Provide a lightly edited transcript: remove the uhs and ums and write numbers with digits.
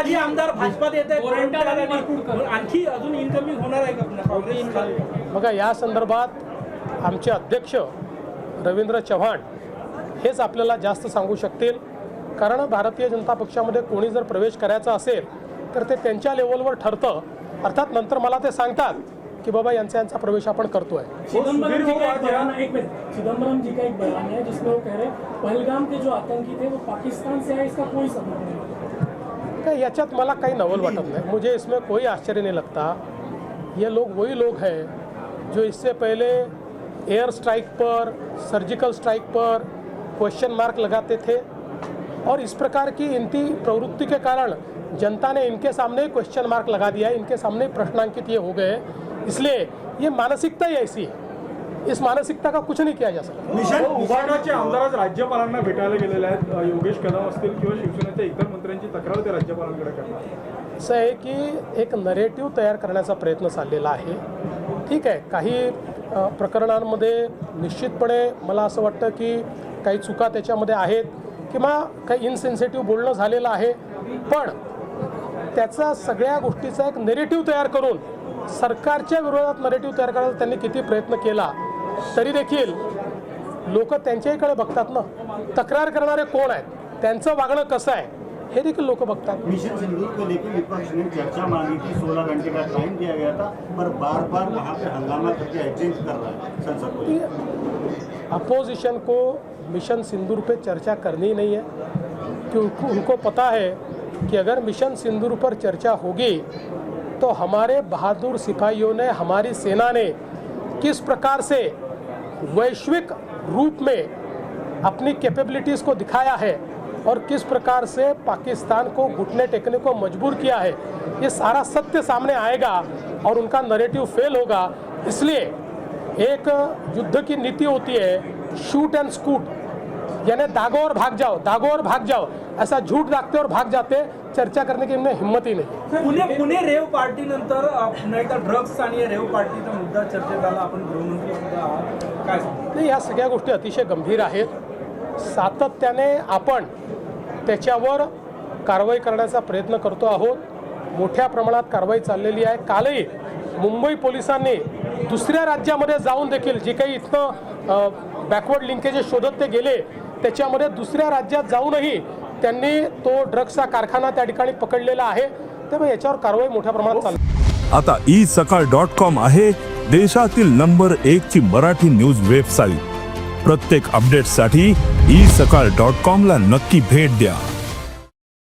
माजी आमदार भाजपात येत आहेत, आणखी अजून इन्कमिंग होणार आहे का काँग्रेस? बघा, या संदर्भात आमचे अध्यक्ष रवींद्र चव्हाण हेच आपल्याला जास्त सांगू शकतील, कारण भारतीय जनता पक्षामध्ये कोणी जर प्रवेश करायचा असेल तर ते त्यांच्या लेवलवर ठरतं. अर्थात नंतर मला ते सांगतात कि बाबा यांचा प्रवेश आपण करतोय. चिदंबरम जी का एक बयान है जिसमें वो कह रहे हैं पहलगाम के जो आतंकी थे वो पाकिस्तान से आए, इसका कोई सबूत नहीं. याच्यात मला काही नवल वाटत नहीं, मुझे इसमें कोई आश्चर्य नहीं लगता. ये लोग वही लोग हैं जो इससे पहले एयर स्ट्राइक पर, सर्जिकल स्ट्राइक पर क्वेश्चन मार्क लगाते थे और इस प्रकार की इनकी प्रवृत्ति के कारण जनता ने इनके सामने क्वेश्चन मार्क लगा दिया है, इनके सामने प्रश्नांकित ये हो गए. इसलिए ये मानसिकता ही ऐसी है, इस मानसिकता का कुछ नहीं किया जा सकता. उभाटाचे आमदार आज राज्यपालांना भेटायला गेलेले आहेत. योगेश कदम असतील किंवा शिवसेनेच्या इतर मंत्र्यांची तक्रार ते राज्यपालांकडे करतात. असं आहे की एक नरेटिव्ह तयार करण्याचा प्रयत्न चाललेला आहे. ठीक आहे, काही प्रकरणांमध्ये निश्चितपणे मला असं वाटतं की काही चुका त्याच्यामध्ये आहेत किंवा काही इनसेन्सिटिव्ह बोलणं झालेलं आहे, पण त्याचा सगळ्या गोष्टीचा एक नेरेटिव्ह तयार करून सरकारच्या विरोधात नेरेटिव्ह तयार करायचा त्यांनी किती प्रयत्न केला तरी देखील लोक त्यांच्याकडे बघतात ना. तक्रार करणारे कोण आहेत, त्यांचं वागणं कसं आहे हे देखील लोक बघतात. मिशन सिंदूर को लेकर विपक्ष ने चर्चा मांगी थी, 16 घंटे का टाइम दिया गया था, पर बार बार वहाँ पे हंगामा करके एक्सचेंज कर रहा है संसद को. अपोजिशन को मिशन सिंदूर पे चर्चा करनी ही नहीं है, क्योंकि उनको पता है कि अगर मिशन सिंदूर पर चर्चा होगी तो हमारे बहादुर सिपाहियों ने, हमारी सेना ने किस प्रकार से वैश्विक रूप में अपनी कैपेबिलिटीज़ को दिखाया है और किस प्रकार से पाकिस्तान को घुटने टेकने को मजबूर किया है, ये सारा सत्य सामने आएगा और उनका नैरेटिव फेल होगा. इसलिए एक युद्ध की नीति होती है शूट एंड स्कूट, यानी दागो और भाग जाओ, दागो और भाग जाओ. ऐसा झूठ दागते और भाग जाते, चर्चा करने की इनमें हिम्मत ही नहीं. पुणे रेव पार्टी नंतर पुन्हा एकदा ड्रग्स आणि रेव पार्टीचा मुद्दा चर्चेत आला. आपण गृहमंत्री सुद्धा आहात, काय सांगता? नाही, या सगळ्या गोष्टी अतिशय गंभीर आहेत. सातत्याने आपण त्याच्यावर कारवाई करण्याचा प्रयत्न करतो आहोत. मोठ्या प्रमाणात कारवाई चाललेली आहे. कालही मुंबई पोलिसांनी दुसऱ्या राज्यामध्ये जाऊन देखील जे काही इथनं बॅकवर्ड लिंकेजेस शोधत ते गेले, त्याच्यामध्ये दुसऱ्या राज्यात जाऊनही त्यांनी तो ड्रग्सचा कारखाना त्या ठिकाणी पकडलेला आहे. त्यामुळे याच्यावर कारवाई मोठ्या प्रमाणात चालली. आता isakal.com आहे देशातील नंबर 1 ची मराठी न्यूज वेबसाईट. प्रत्येक अपडेटसाठी isakal.com ला नक्की भेट द्या.